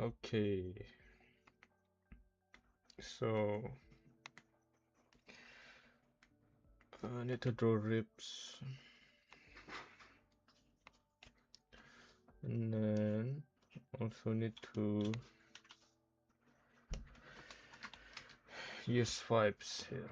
Okay, so I need to draw ribs, and then also need to use vibes here.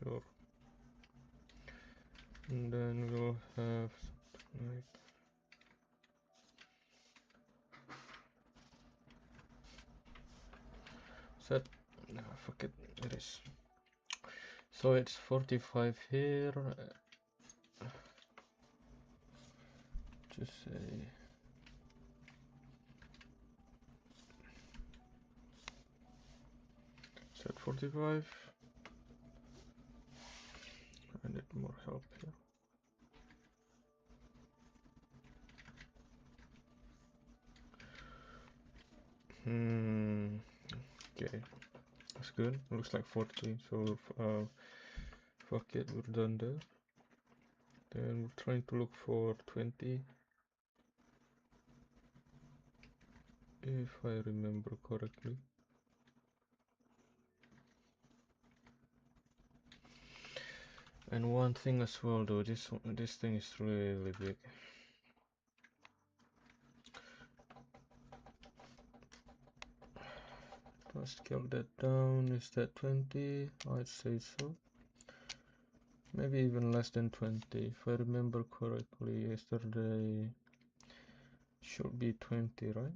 Sure. And then we'll have something like set. No, fuck it. It is. So it's 45 here. Just say set 45. I need more help here. Okay, that's good. Looks like 40. So fuck it, we're done there. Then we're trying to look for 20. If I remember correctly. And one thing as well though, this thing is really big. Let's scale that down. Is that 20? I'd say so. Maybe even less than 20. If I remember correctly, yesterday should be 20, right?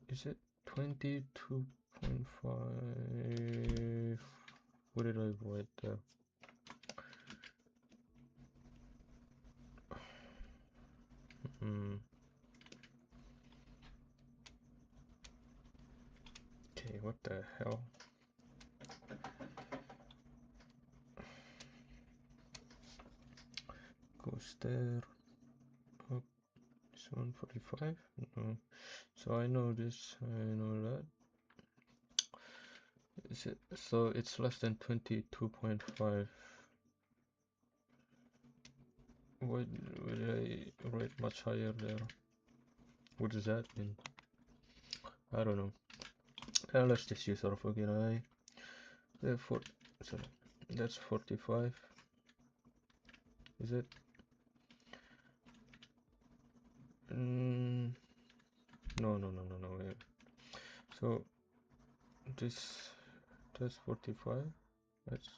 Is it 22.5? What did I write there? Okay, what the hell? Goes there. Up. It's 145? No. So I know this, I know that. Is it, so it's less than 22.5. Why would I rate much higher there? What does that mean? I don't know. Let's just use our fucking eye. Therefore, sorry, that's 45. Is it? No. Wait. So this that's 45. That's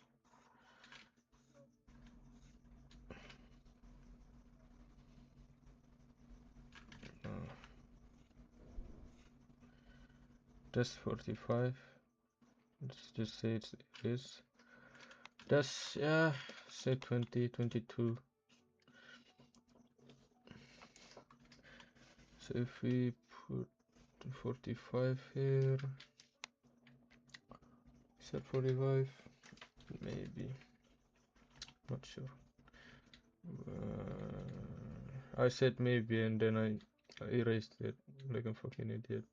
uh, that's 45. Let's just say it is. That's, yeah, say 20, 22. So if we put 45 here, is that 45? Maybe, not sure. I said maybe and then I erased it like a fucking idiot.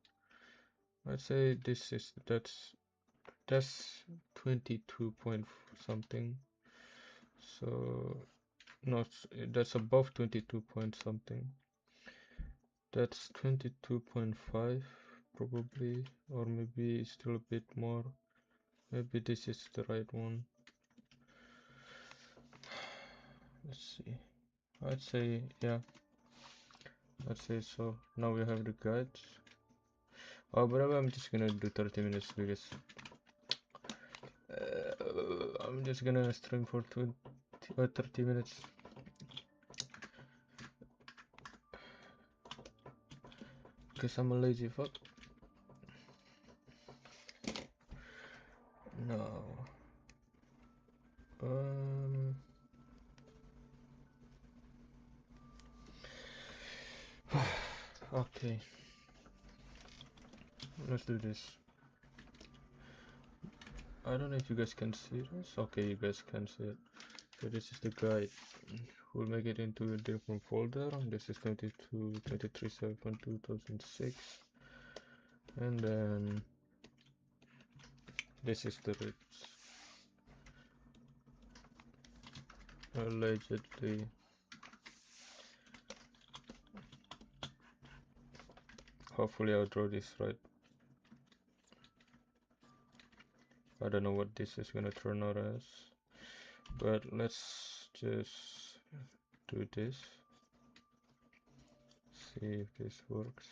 I'd say this is, that's 22 point something. So not, that's above 22 point something. That's 22.5 probably, or maybe still a bit more. Maybe this is the right one. Let's see. I'd say, yeah, I'd say so. Now we have the guides. Oh, but I'm just gonna do 30 minutes because I'm just gonna stream for 30 minutes. Because I'm a lazy fuck. No. Okay. Let's do this. I don't know if you guys can see this. Okay, you guys can see it. So this is the guide. We'll make it into a different folder. This is 23/7/2006. And then this is the rips. Allegedly. Hopefully I'll draw this right. I don't know what this is gonna turn out as. But let's just do this. See if this works.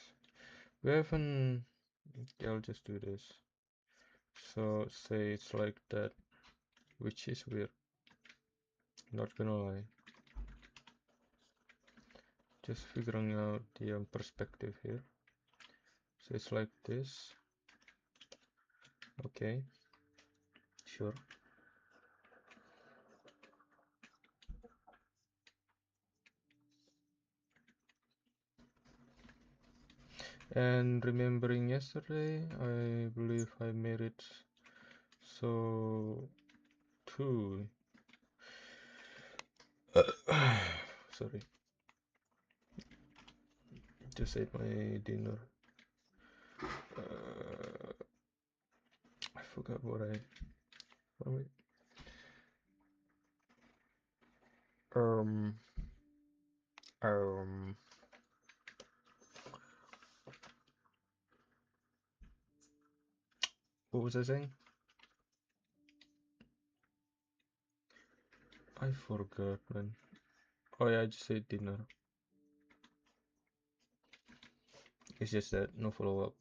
We haven't... Okay, I'll just do this. So say it's like that, which is weird. Not gonna lie. Just figuring out the perspective here. So it's like this. Okay, sure. And remembering yesterday, I believe I made it so 2. Sorry. Just ate my dinner. I forgot what I... Um, um, what was I saying? I forgot, man. Oh yeah, I just said dinner. It's just that, no follow-up.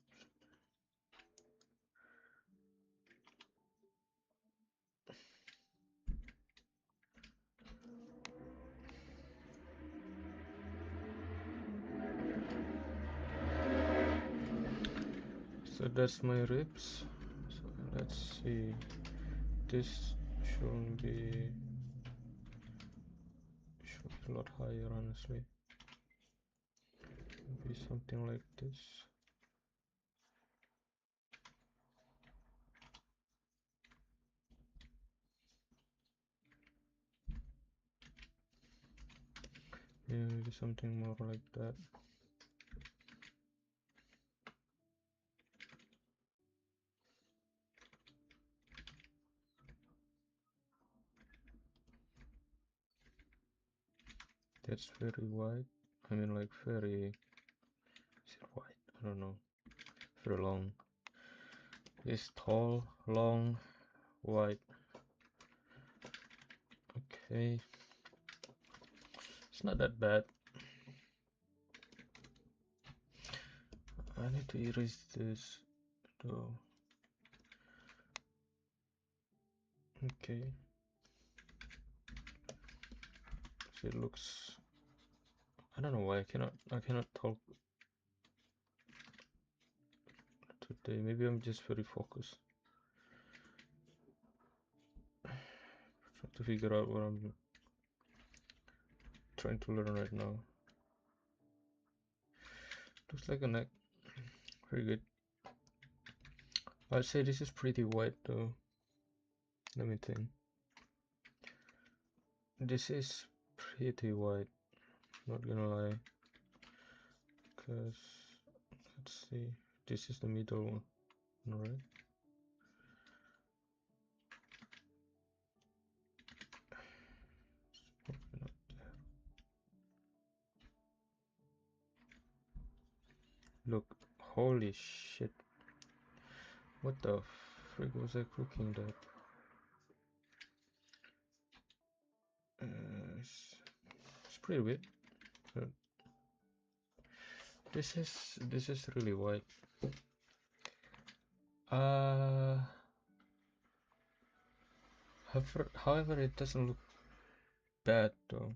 So that's my ribs. So let's see. This should be a lot higher, honestly. Maybe something like this. Yeah, maybe something more like that. That's very wide. I mean, like very... Is it wide? I don't know. Very long. It's tall, long, wide. Okay. It's not that bad. I need to erase this though. Okay. So it looks... I don't know why I cannot talk today. Maybe I'm just very focused. Trying to figure out what I'm trying to learn right now. Looks like a neck. Very good. I'd say this is pretty white though. Let me think. This is pretty white, not gonna lie. Cause let's see. This is the middle one, right? Probably not there. Look, holy shit. What the frick was I cooking that? It's pretty weird. This is really white. However, it doesn't look bad though.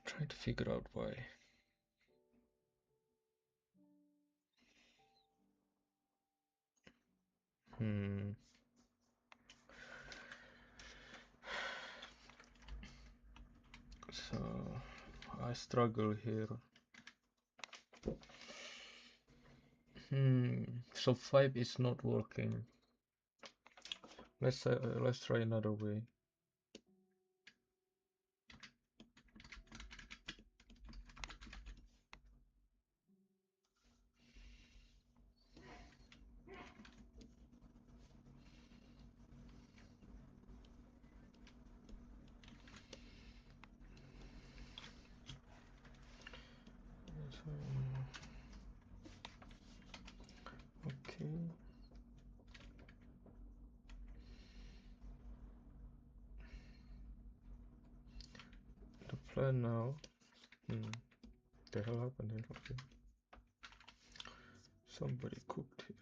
Trying to figure out why. So I struggle here. So 5 is not working. Let's try another way. Okay. The plan now. The hell happened here? Okay. Somebody cooked here.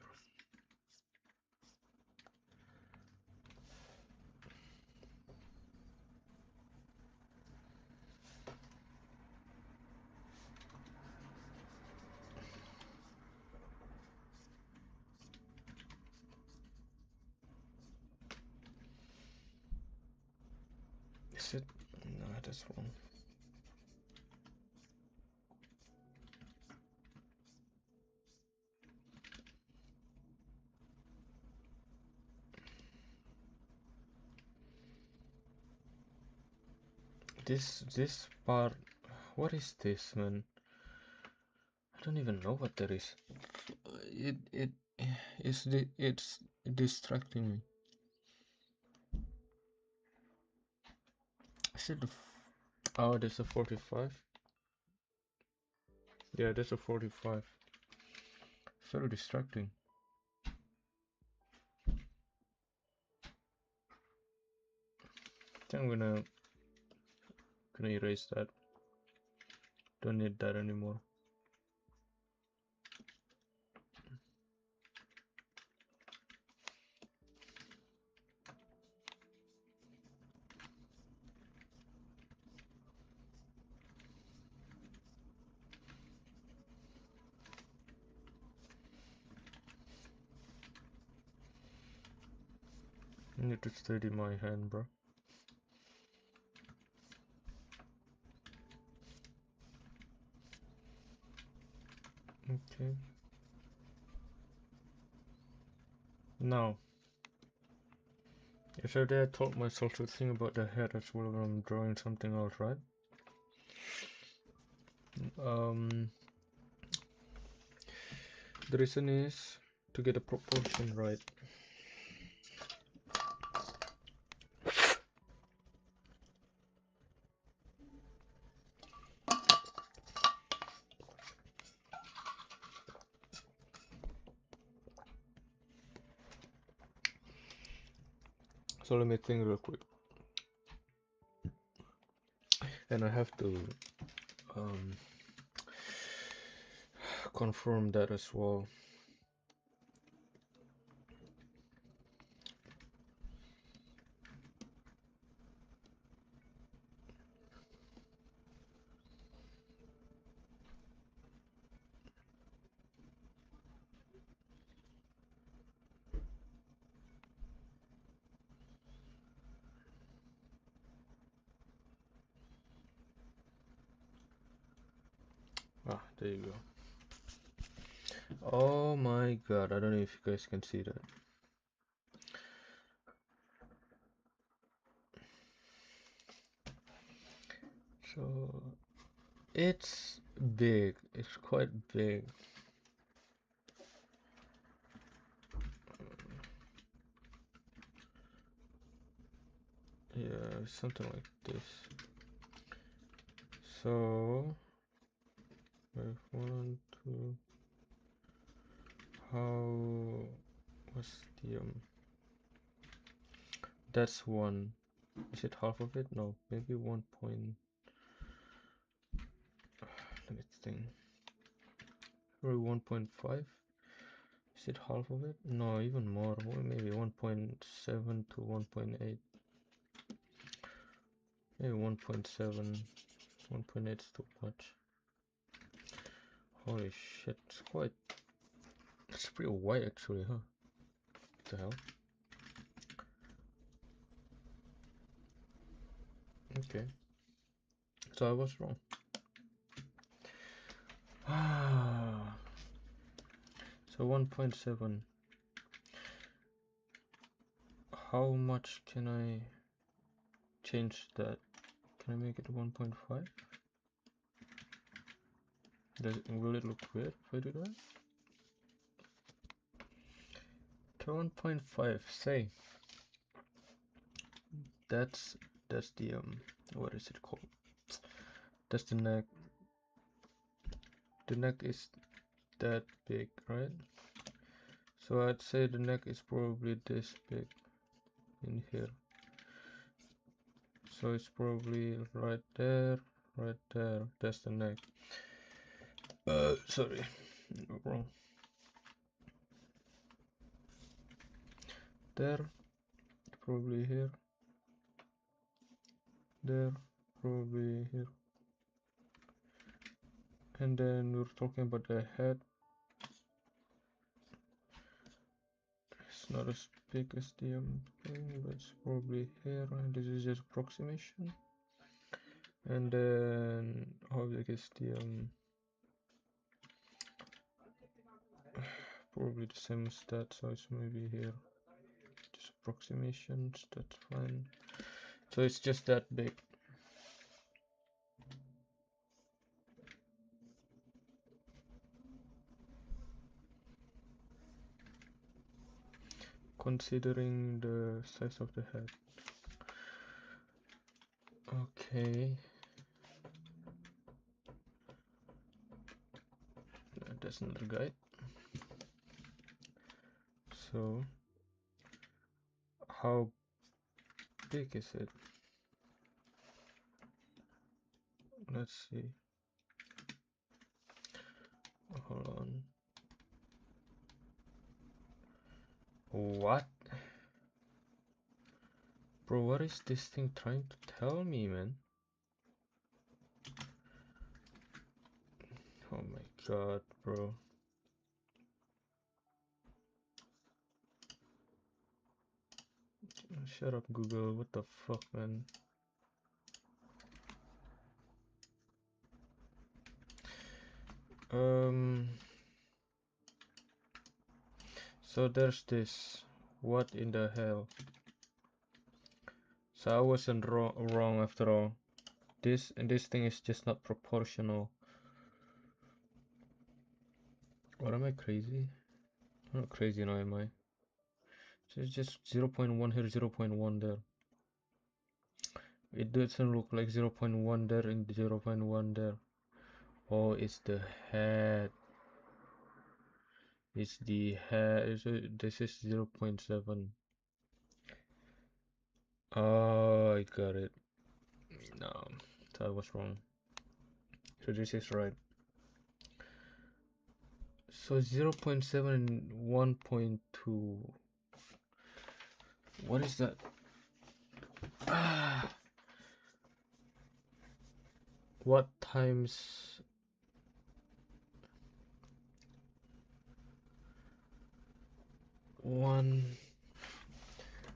Is it? No, that's wrong. This part. What is this, man? I don't even know what that is. It's distracting me. Is it oh, there's a 45. Yeah, there's a 45. Very distracting. I'm gonna erase that. Don't need that anymore. I need to steady my hand, bro. Okay. Now, yesterday I told myself to think about the head as well when I'm drawing something else, right? The reason is to get the proportion right. So let me think real quick. And I have to confirm that as well. Ah, there you go. Oh my god, I don't know if you guys can see that. So it's big, it's quite big. Yeah, something like this. So, wait, 1, 2. How was the that's 1. Is it half of it? No, maybe 1 point. Let me think. Or 1.5. Is it half of it? No, even more. Maybe 1.7 to 1.8. Maybe 1.7. 1.8 is too much. Holy shit, it's pretty wide actually, huh? What the hell? Okay. So I was wrong. So 1.7. How much can I change that? Can I make it 1.5? Will it look weird if I do that? Okay, 1.5. Say that's the what is it called? That's the neck. The neck is that big, right? So I'd say the neck is probably this big in here. So it's probably right there, right there. That's the neck. Sorry, wrong. There, probably here. There, probably here. And then we're talking about the head. It's not as big as the thing, but it's probably here. And this is just approximation. And then how big is the probably the same as that, so it's maybe here. Just approximations, that's fine. So it's just that big. Considering the size of the head. Okay. That's another guide. So how big is it? Let's see. Hold on. What? Bro, what is this thing trying to tell me, man? Oh my god, bro. Shut up, Google. What the fuck, man? So there's this. What in the hell? So I wasn't wrong after all. This thing is just not proportional. What, am I crazy? I'm not crazy now, am I? So it's just 0.1 here, 0.1 there. It doesn't look like 0.1 there and 0.1 there. Oh, it's the head. It's the head. So this is 0.7. Oh, I got it. No, so I was wrong. So this is right. So 0.7 and 1.2. What is that? What times 1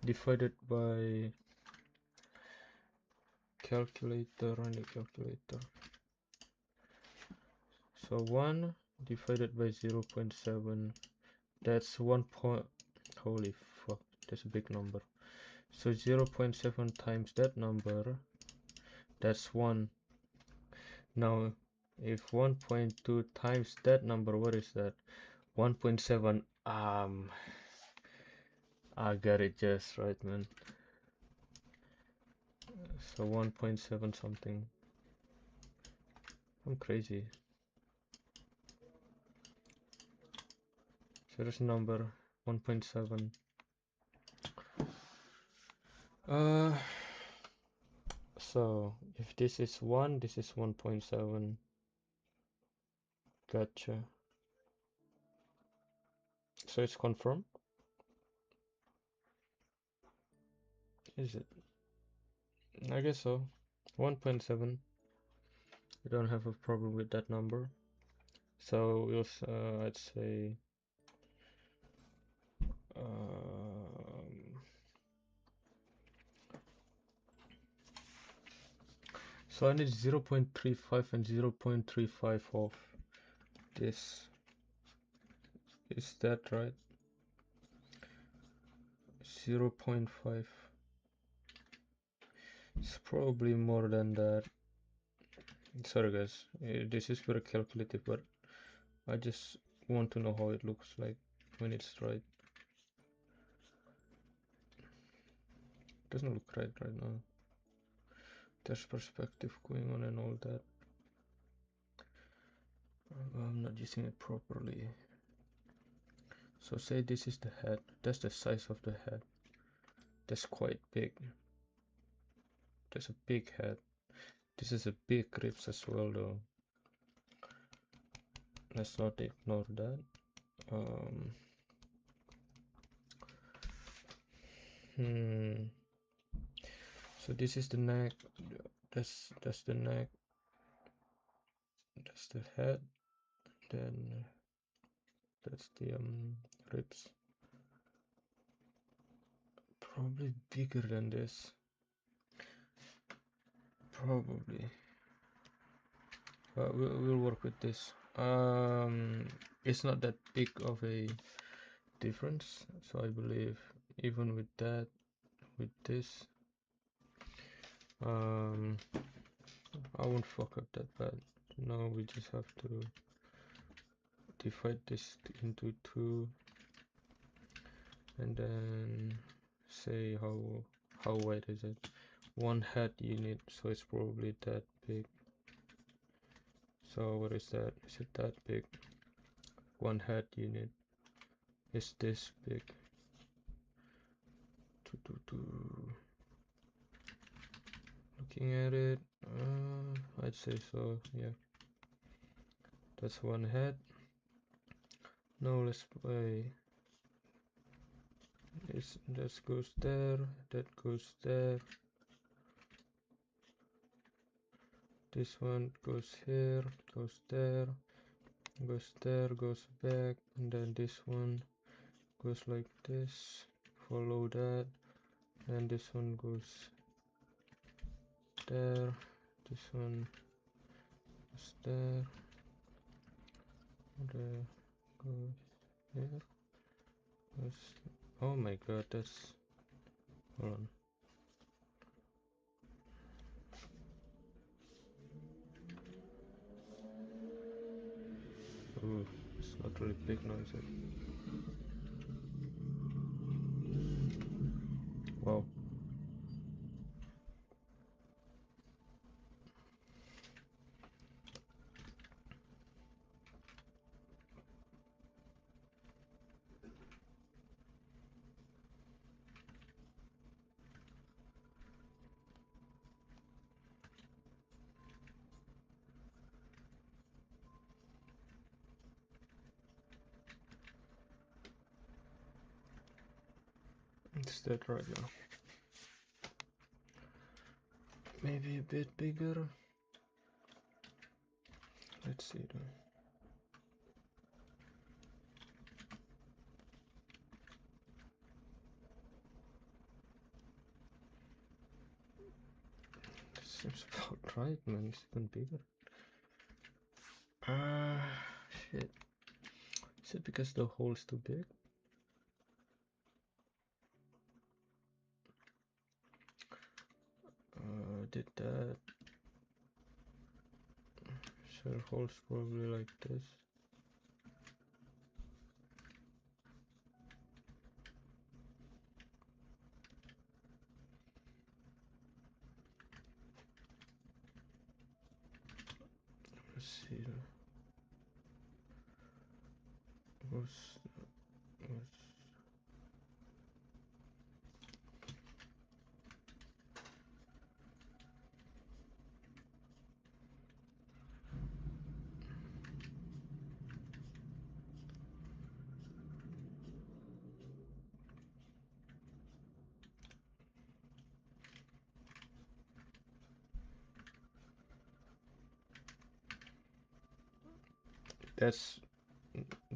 divided by calculator on the calculator? So 1 divided by 0.7, that's 1 point. Holy fuck, that's a big number. So 0.7 times that number, that's 1. Now if 1.2 times that number, what is that? 1.7. I got it just right, man. So 1.7 something. I'm crazy. there's a number 1.7. So if this is 1, this is 1.7. Gotcha. So it's confirmed? Is it? I guess so. 1.7. We don't have a problem with that number. So we'll, I'd say so I need 0.35 and 0.35 of this. Is that right? 0.5. It's probably more than that. Sorry guys, this is very calculative, but I just want to know how it looks like when it's right. Doesn't look right now. There's perspective going on and all that. I'm not using it properly. So say this is the head. That's the size of the head. That's quite big. There's a big head. This is a big ribs as well though. Let's not ignore that. So this is the neck. That's the neck. That's the head. Then that's the ribs. Probably bigger than this. Probably. We'll work with this. It's not that big of a difference, so I believe even with that, with this, I won't fuck up that bad. Now we just have to divide this into 2 and then say how wide is it. 1 head unit, so it's probably that big. So what is that? Is it that big? 1 head unit is this big. Looking at it, I'd say so, yeah. That's 1 head. Now let's play. That goes there, that goes there. This one goes here, goes there, goes there, goes back, and then this one goes like this. Follow that, and this one goes there. This one goes there. There goes here. Goes. Oh my god, that's. Hold on. Ooh, it's not really big noise. Wow. It's that right now. Maybe a bit bigger. Let's see though. This seems about right, man. It's even bigger. Shit. Is it because the hole's too big? Did that. Shell hole's probably like this. Let's see. Goes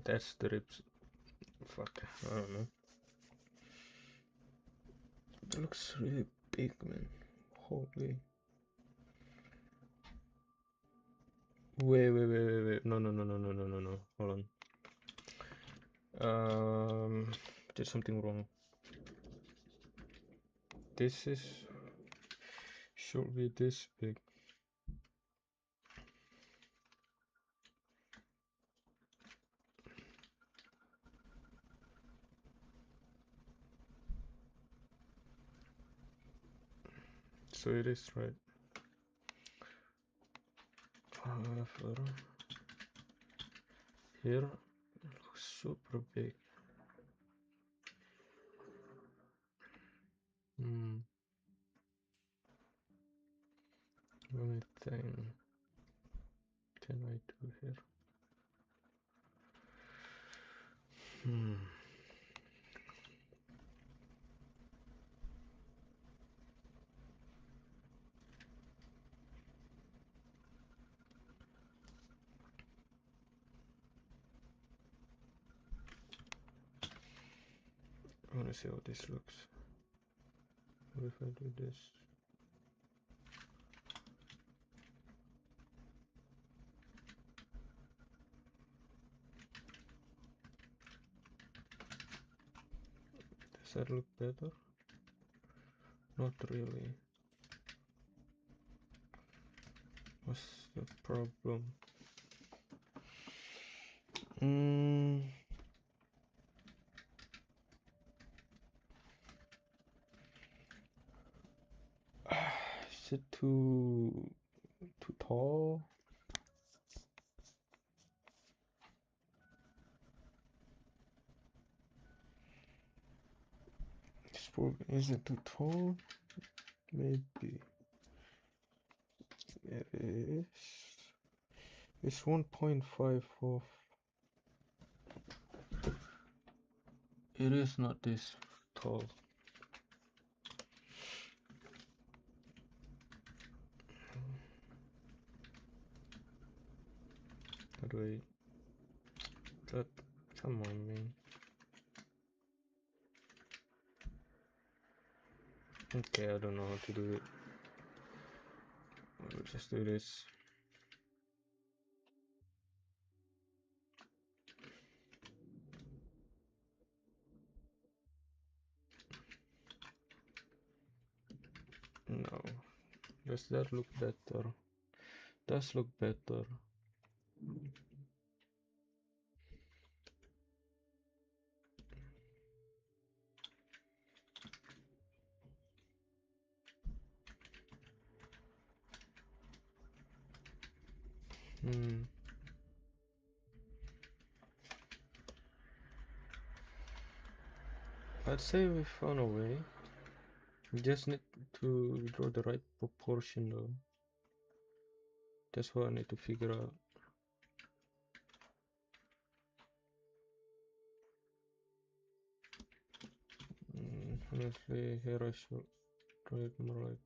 That's the ribs. Fuck, I don't know. It looks really big, man. Holy. Wait. No. Hold on. Did something wrong. This is should be this big. So it is, right? Here looks super big. Let me think. Can I do here? I wanna see how this looks. What if I do this? Does that look better? Not really. What's the problem? Is it too tall? Is it too tall? Maybe. It is. It's 1.5 off. It is not this tall. But wait. That. Come on, man. Okay, I don't know how to do it. I'll just do this. No. Does that look better? Does look better. I'd say we found a way. We just need to draw the right proportion though. That's what I need to figure out. Honestly, here I should draw it more like.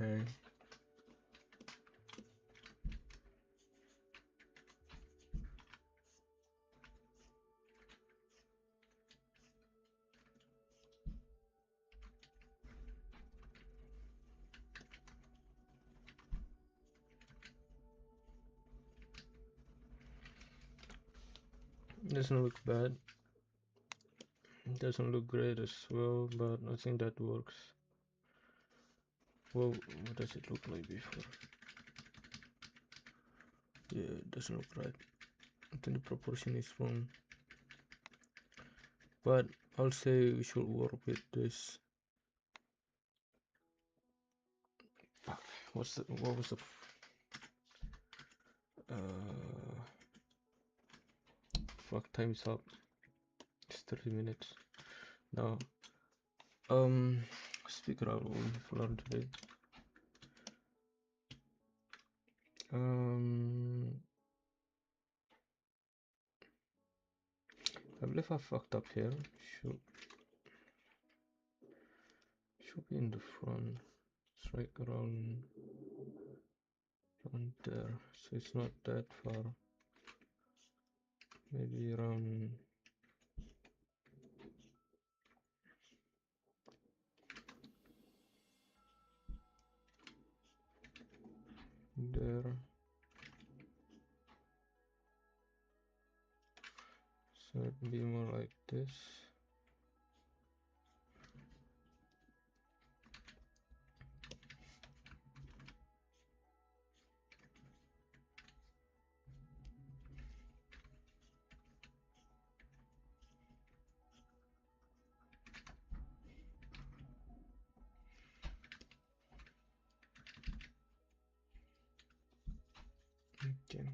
Okay. Doesn't look bad. Doesn't look great as well, but I think that works. Well, what does it look like before? Yeah, it doesn't look right. I think the proportion is wrong. But I'll say we should work with this. Fuck. What was the fuck, time's up. It's 30 minutes. Now speaker out what we've learned today. I believe I fucked up here. Should be in the front. It's right around there. So it's not that far. Maybe around there. So it'd be more like this. Okay.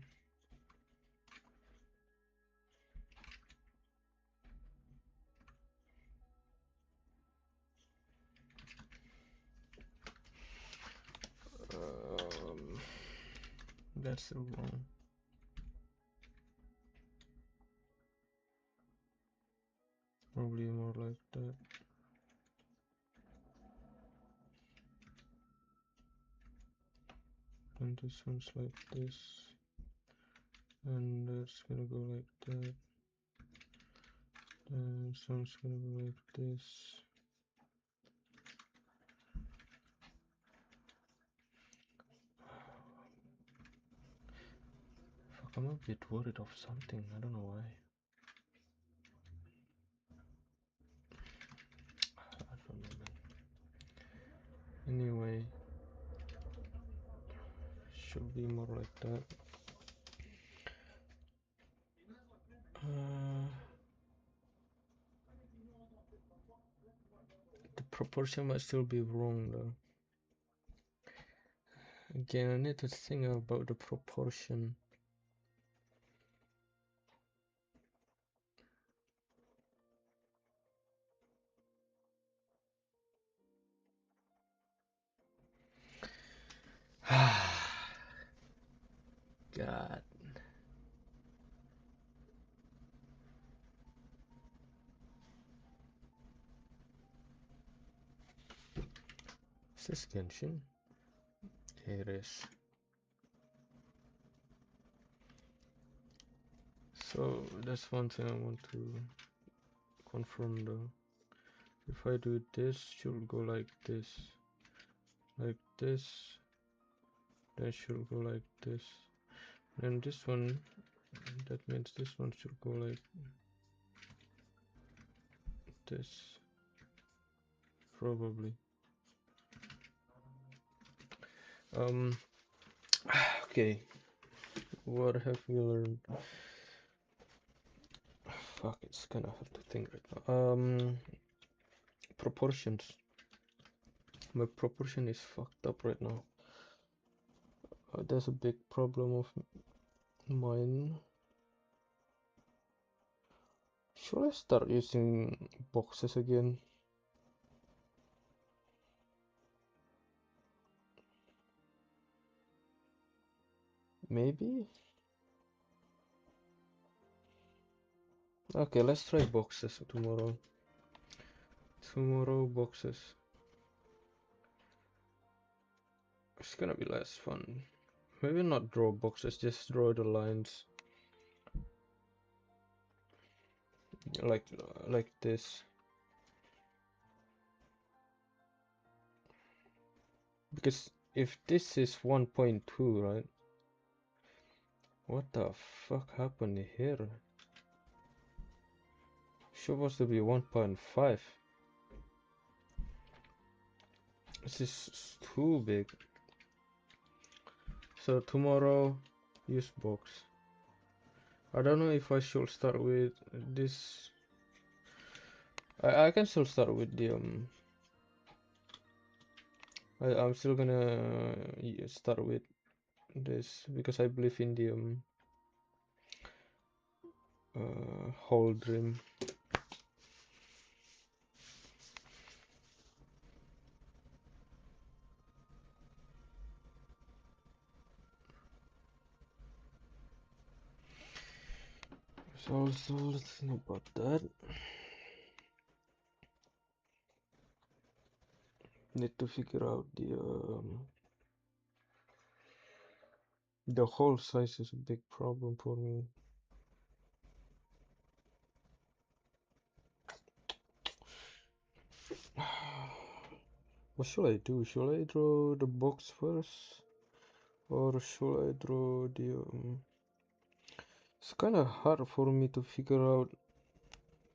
That's wrong. Probably more like that. And this one's like this. And that's gonna go like that. And this one's gonna go like this. Fuck, I'm a bit worried of something. I don't know why. I don't know, man. Anyway, should be more like that. The proportion might still be wrong though. Again, I need to think about the proportion. God. Is this Genshin? It is. So that's one thing I want to confirm though. If I do this, should go like this. Like this. Then should go like this. And this one, that means this one should go like this. Probably. Okay. What have we learned? Fuck, it's gonna have to think right now. Proportions. My proportion is fucked up right now. There's a big problem of mine. Should I start using boxes again? Maybe? Okay, let's try boxes tomorrow. Tomorrow boxes. It's gonna be less fun. Maybe not draw boxes, just draw the lines. Like this. Because if this is 1.2, right? What the fuck happened here? Supposed to be 1.5. This is too big. So tomorrow, use box. I don't know if I should start with this. I can still start with the I'm still gonna start with this because I believe in the whole dream. So also let's think about that. Need to figure out the whole size is a big problem for me. What should I do? Should I draw the box first, or should I draw the? It's kind of hard for me to figure out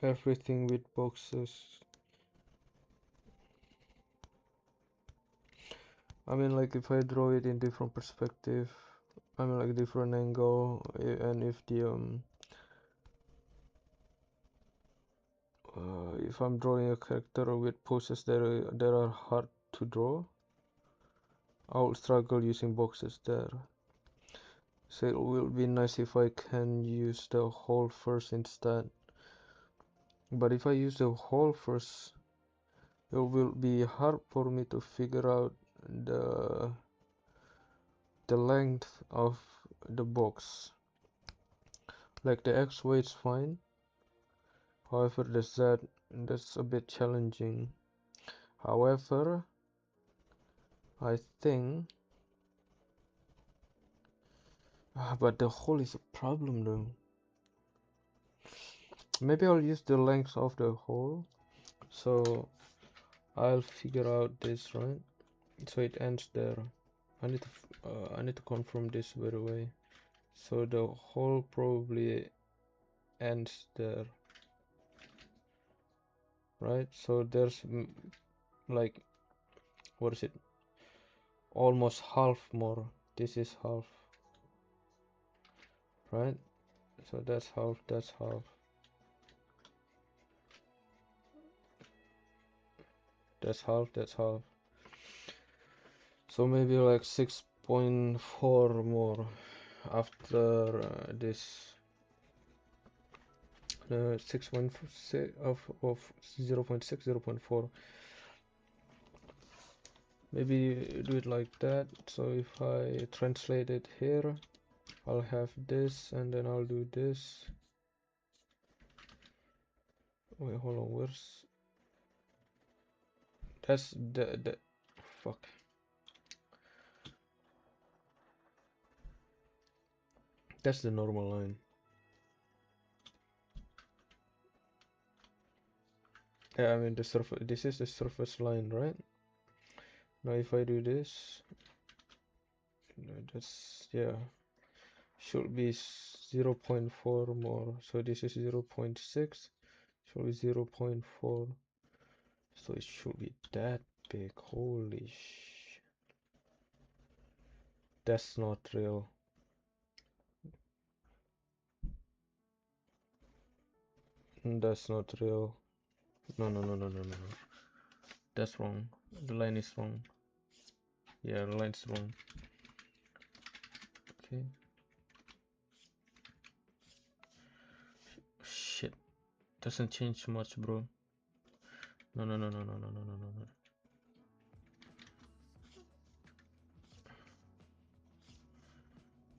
everything with boxes. I mean, like if I draw it in different perspective, I mean like different angle, and if I'm drawing a character with poses that are hard to draw, I'll struggle using boxes there. So it will be nice if I can use the whole first instead. But if I use the whole first, it will be hard for me to figure out the length of the box. Like the XY is fine, however the Z, that's a bit challenging. However, I think but the hole is a problem though. Maybe I'll use the length of the hole, so I'll figure out this, right? So it ends there. I need to confirm this by the way. So the hole probably ends there, right? So there's like, what is it? Almost half more. This is half, right? So that's half, that's half, that's half, that's half. So maybe like 6.4 more after this 6.6 of 0.6, 0.4. Maybe do it like that. So if I translate it here, I'll have this and then I'll do this. Wait, hold on, where's that's the fuck. That's the normal line. Yeah, I mean the surface, this is the surface line, right? Now if I do this, that's, yeah, should be 0.4 more. So this is 0.6, should be 0.4. So it should be that big. Holy sh! That's not real. That's not real. No, no, no, no, no, no, no. That's wrong. The line is wrong. Yeah, the line's wrong. Okay. Shit. Doesn't change much, bro. No, no, no, no, no, no, no, no, no, no.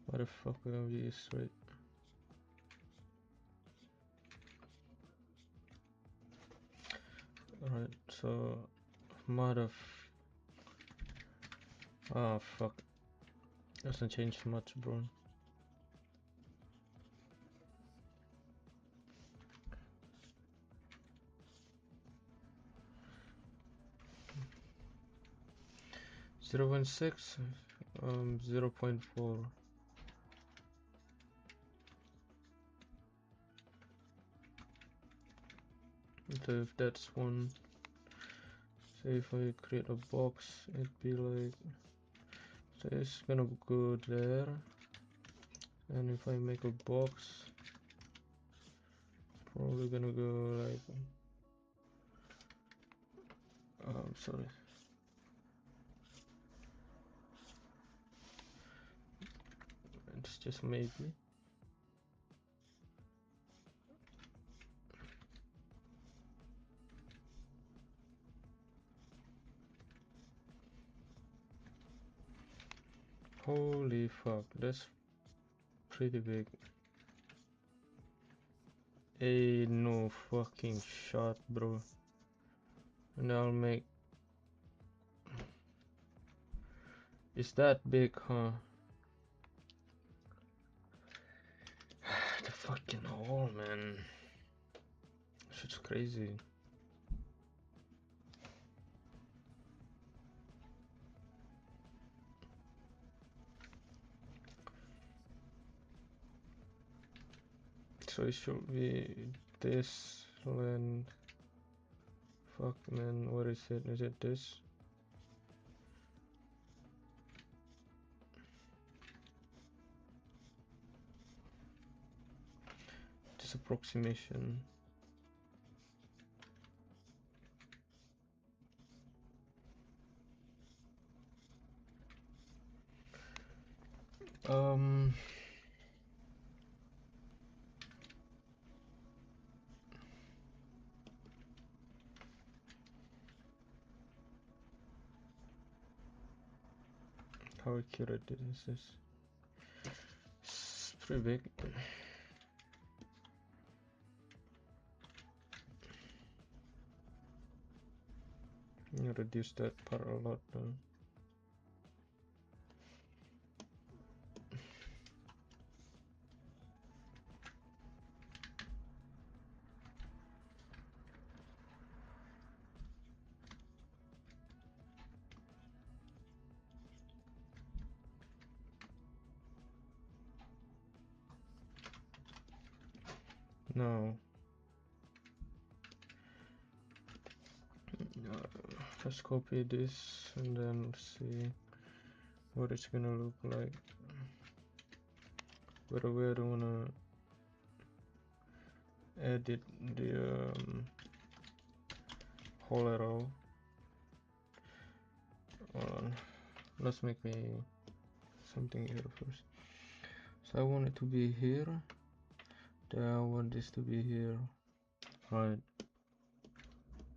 Why the fuck are we straight? Alright, so mother. Ah, fuck. Doesn't change much, bro. Zero point 0.6, 0.4. So if that's one, So if I create a box, it'd be like, so it's gonna go there, and if I make a box, probably gonna go like, sorry, it's just maybe. Holy fuck, that's pretty big. Hey, no fucking shot, bro. And I'll make... Is that big, huh? The fucking hole, man. Shit's crazy. So it should be this land. Fuck, man, what is it? Is it this? This approximation. How accurate is this? It's pretty big. You reduce that part a lot though. Now, let's copy this and then see what it's gonna look like. By the way, I don't wanna edit the whole at all. Hold on, let's make me something here first. So I want it to be here. Then I want this to be here. Right.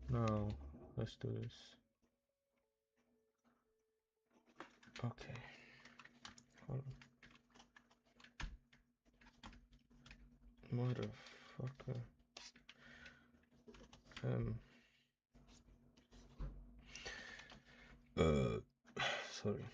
Now, let's do this. Okay. Hold on. Motherfucker. Sorry.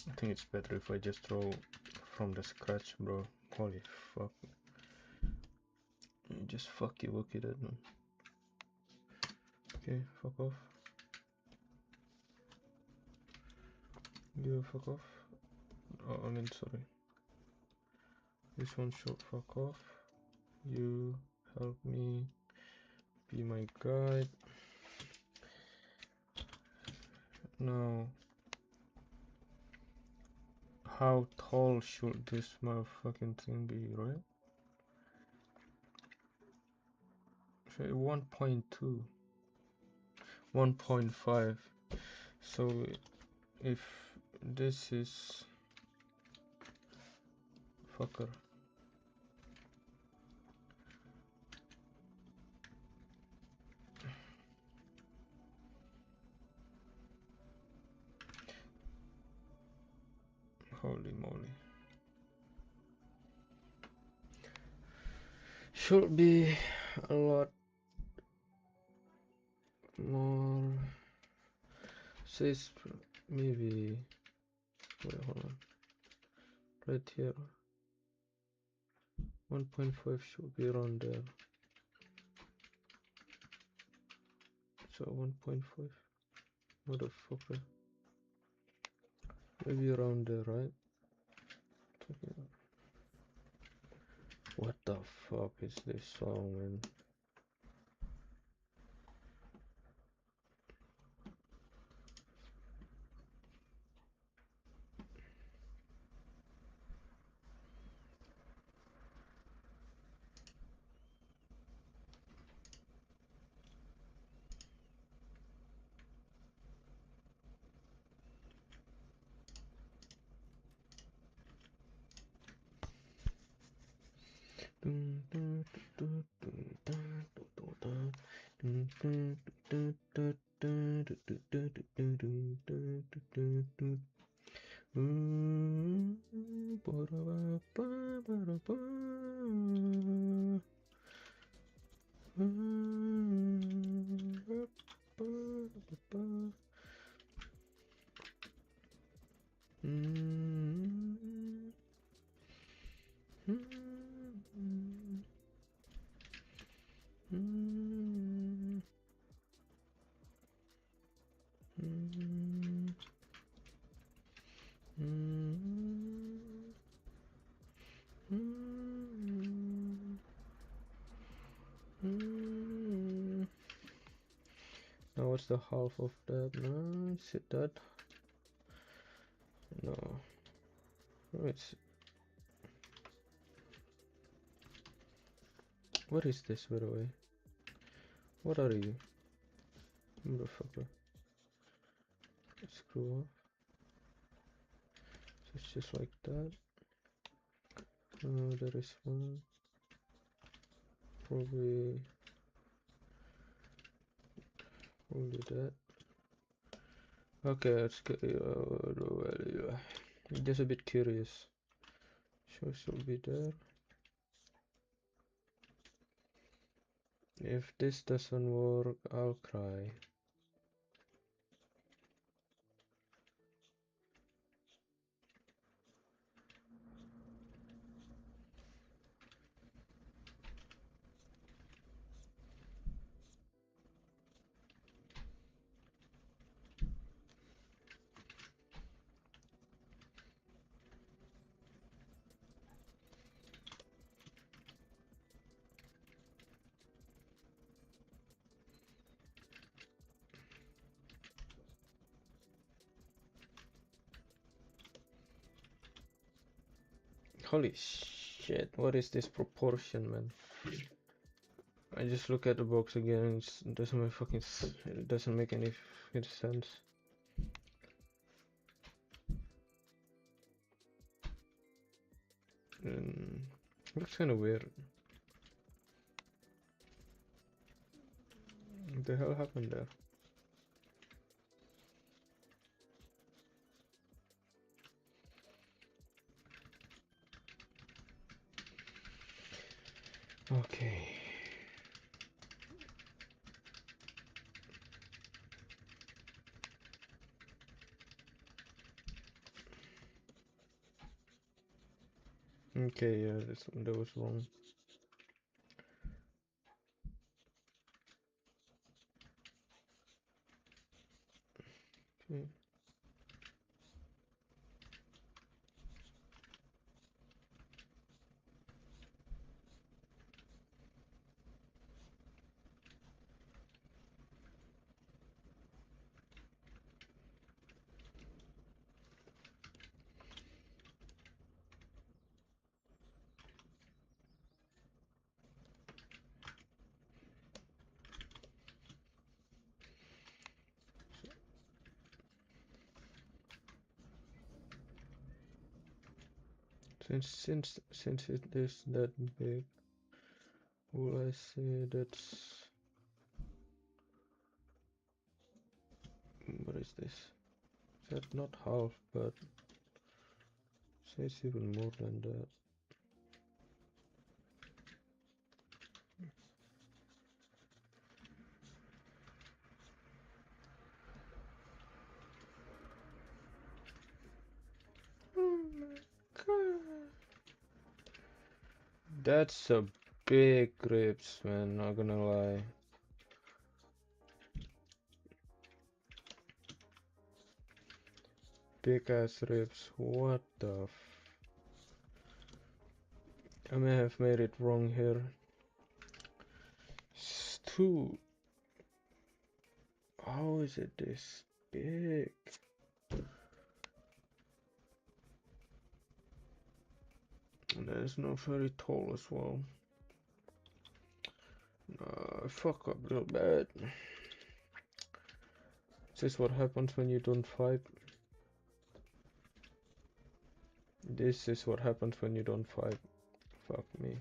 I think it's better if I just draw from the scratch, bro. Holy fuck. You just fucky wucky that, man. Okay, fuck off. You fuck off. Oh, I mean, sorry. This one should fuck off. You help me be my guide. Now, how tall should this motherfucking thing be, right? Say 1.2, 1.5. So if this is fucker, holy moly, should be a lot more. Says maybe, wait, hold on, right here, 1.5 should be around there. So 1.5. Motherfucker. Maybe around there, right? What the fuck is this song, man? Now what's the half of that? No, is it that? No. It's what is this, by the way? What are you? Motherfucker. Screw off. So it's just like that. There is one. Probably that. Okay, let's go. Just a bit curious. So should be there. If this doesn't work, I'll cry. Holy shit, what is this proportion, man? I just look at the box again and it doesn't make it doesn't make any sense. Looks kind of weird. What the hell happened there? Okay. Okay, yeah, that was wrong. Okay. Since it is that big, will I say that's what is this? Is that not half, but say it's even more than that. Oh my god. That's a big ribs, man, not gonna lie. Big ass ribs, what the I may have made it wrong here. Two. How is it this big? And it's not very tall as well. I fuck up real bad. This is what happens when you don't fight. This is what happens when you don't fight. Fuck me.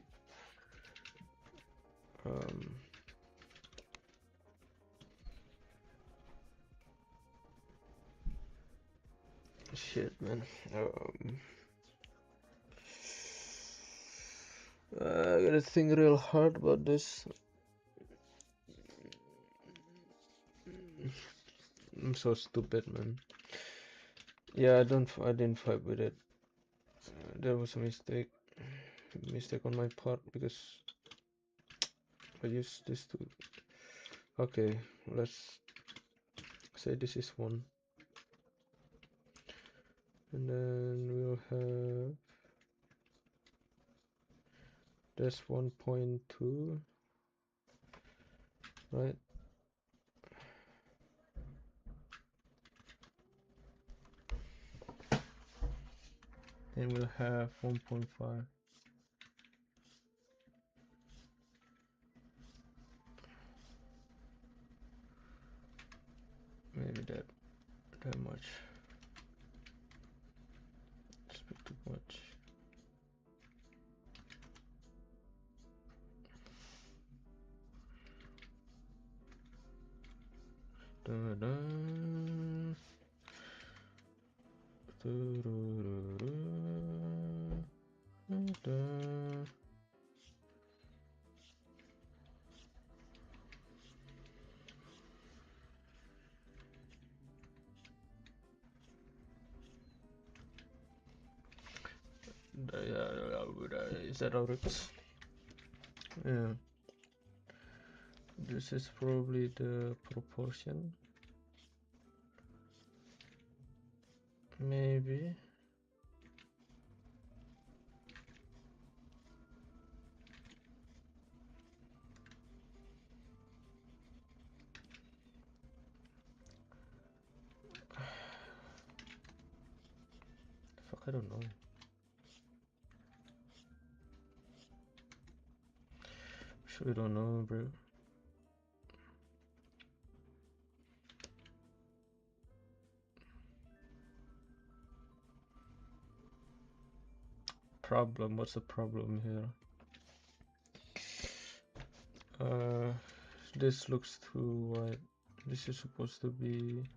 Shit, man. I gotta think real hard about this. I'm so stupid, man. Yeah, I didn't fight with it. There was a mistake on my part because I used this to. Okay, let's say this is one, and then we'll have this 1.2, right? And we'll have 1.5. Maybe that much. It's a bit too much. Da -da. Da -da -da. Is that how it is? Yeah. This is probably the proportion. Maybe. Fuck, I don't know. Sure, don't know, bro. Problem? What's the problem here? This looks too wide. This is supposed to be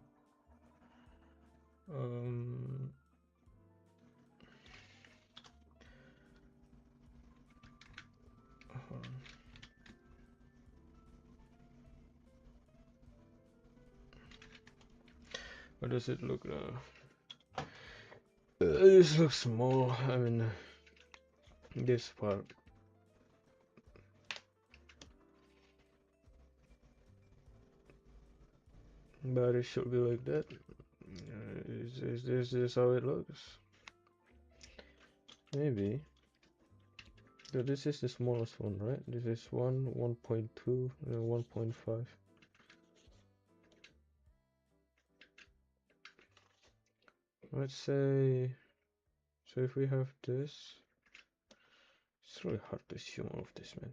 how does it look now? This looks small. I mean, this part. But it should be like that. Is this how it looks? Maybe. So this is the smallest one, right? This is 1.2, and 1.5. Let's say, so if we have this, it's really hard to assume all of this, man.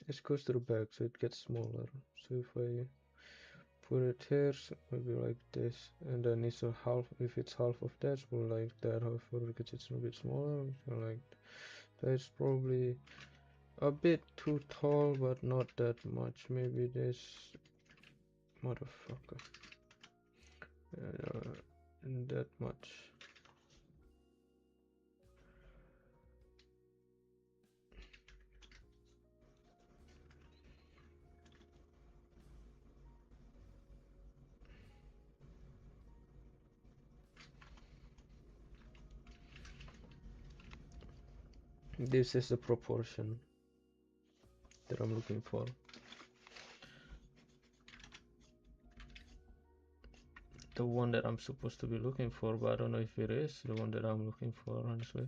This goes to the back, so it gets smaller. So if I put it here, so maybe like this, and then it's a half. If it's half of that, it's more like that. However, because it's a bit smaller, so like that's probably a bit too tall, but not that much. Maybe this motherfucker. That much. This is the proportion that I'm looking for. The one that I'm supposed to be looking for, but I don't know if it is the one that I'm looking for, honestly.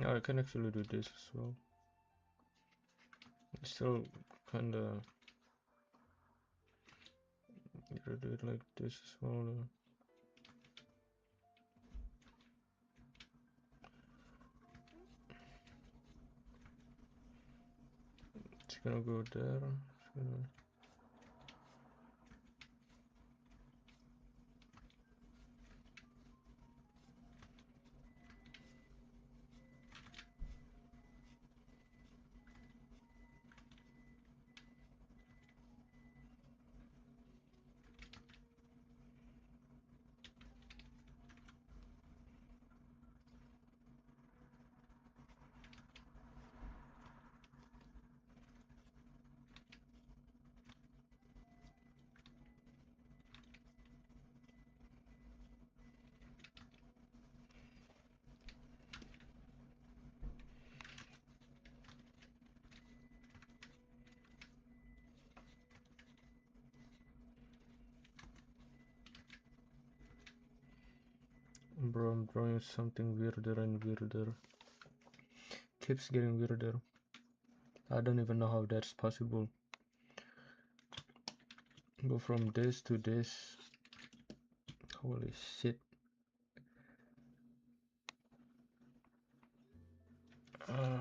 Yeah, I can actually do this as well. It's still kinda, you could do it like this as well. It's gonna go there. It's gonna... Bro, I'm drawing something weirder and weirder. Keeps getting weirder. I don't even know how that's possible. Go from this to this. Holy shit. Uh,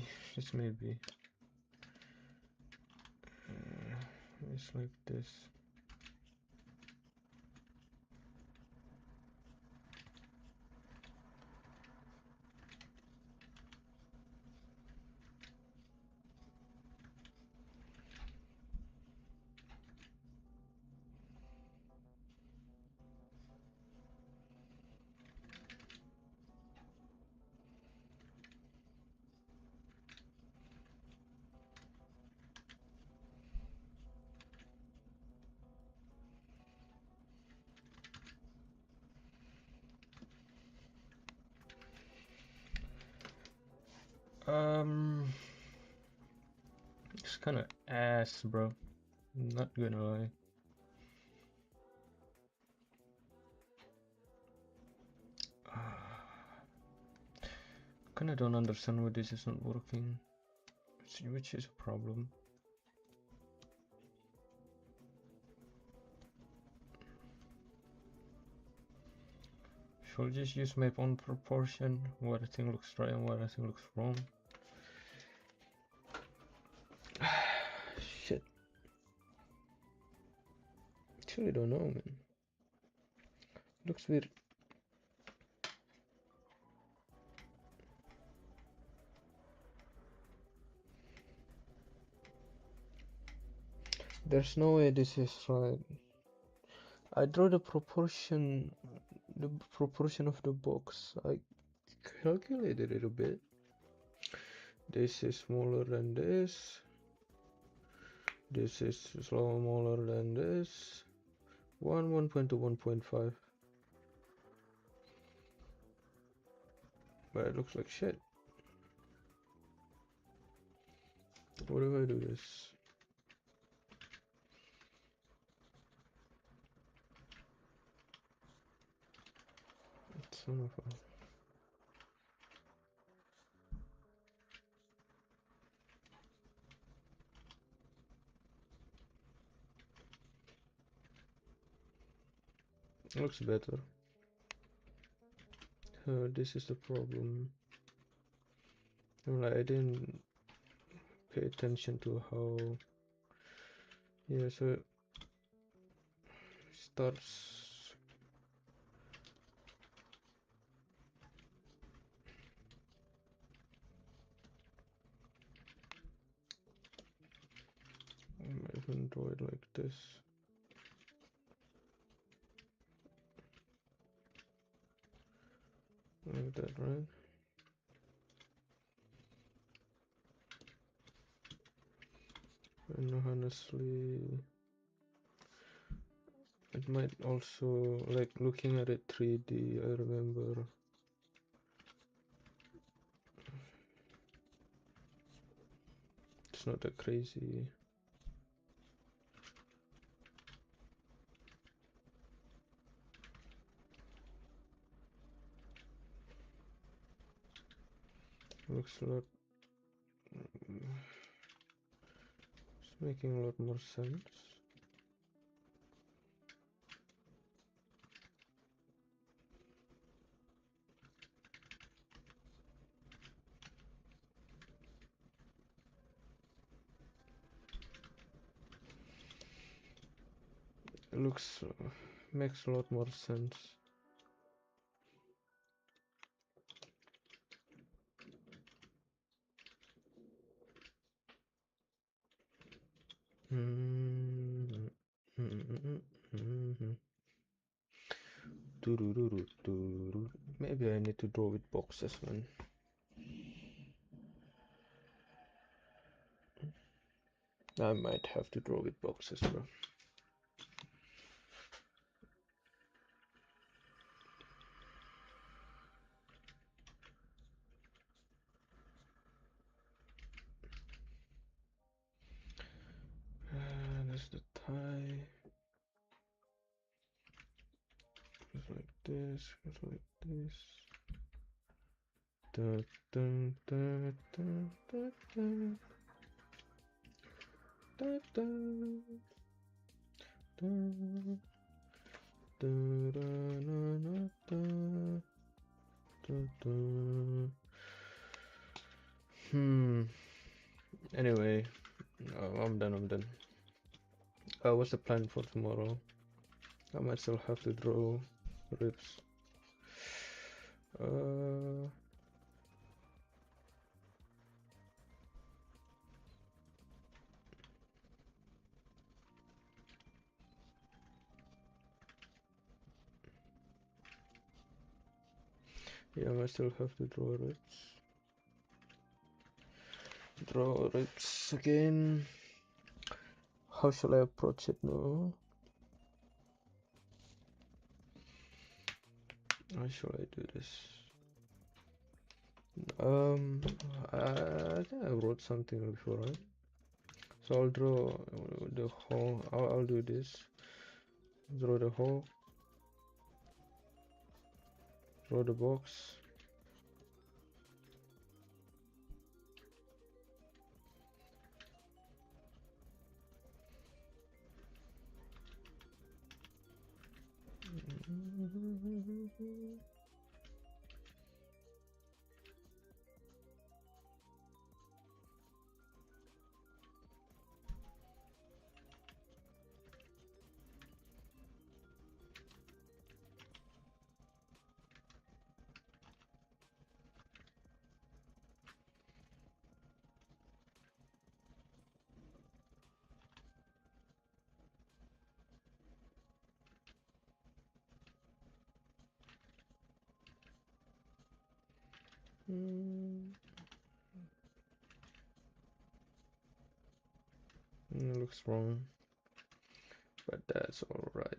maybe, just maybe, it's like this. It's kind of ass, bro. Not gonna lie. Kinda don't understand why this is not working, which is a problem. Should I just use map on proportion, where the thing looks right and where the thing looks wrong? Shit. Actually don't know, man. Looks weird. There's no way this is right. I draw the proportion of the box. I calculated it a bit. This is smaller than this. This is smaller than this. 1.2, 1.5. But it looks like shit. What if I do this? Son of a... Looks better. This is the problem. I didn't pay attention to how... Yeah, so it starts... I might even draw it like this. Like that, right? And honestly, it might also, like, looking at it 3D, I remember it's not that crazy. Looks a lot... It's making a lot more sense. It looks... makes a lot more sense. Maybe I need to draw with boxes, man. I might have to draw with boxes, bro. There's the tie. Goes like this, goes like this. Da, da, da, da, da, da. Da, da, da, da, da, na, na, da, da, da. Anyway, I'm done. What's the plan for tomorrow? I might still have to draw ribs. Yeah, I might still have to draw ribs. Draw ribs again. How shall I approach it now? How shall I do this? I think I wrote something before, right? So I'll draw the whole. I'll do this. Draw the hole. Draw the box. Looks wrong, but that's all right.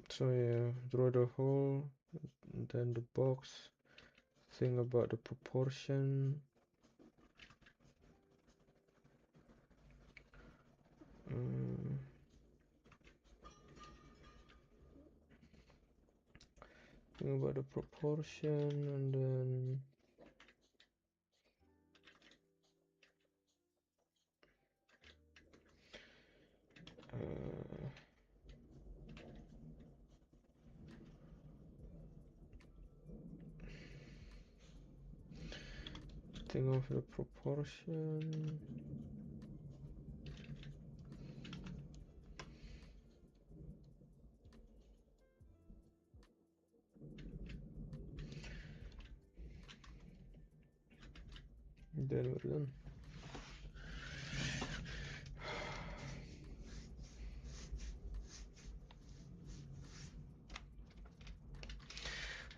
So yeah, draw the hole, and then the box. Think about the proportion. Think about the proportion, and then think of the proportion. Then we're done.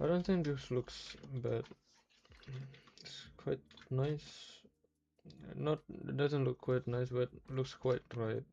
I don't think this looks bad. It's quite nice. Not, it doesn't look quite nice, but looks quite right.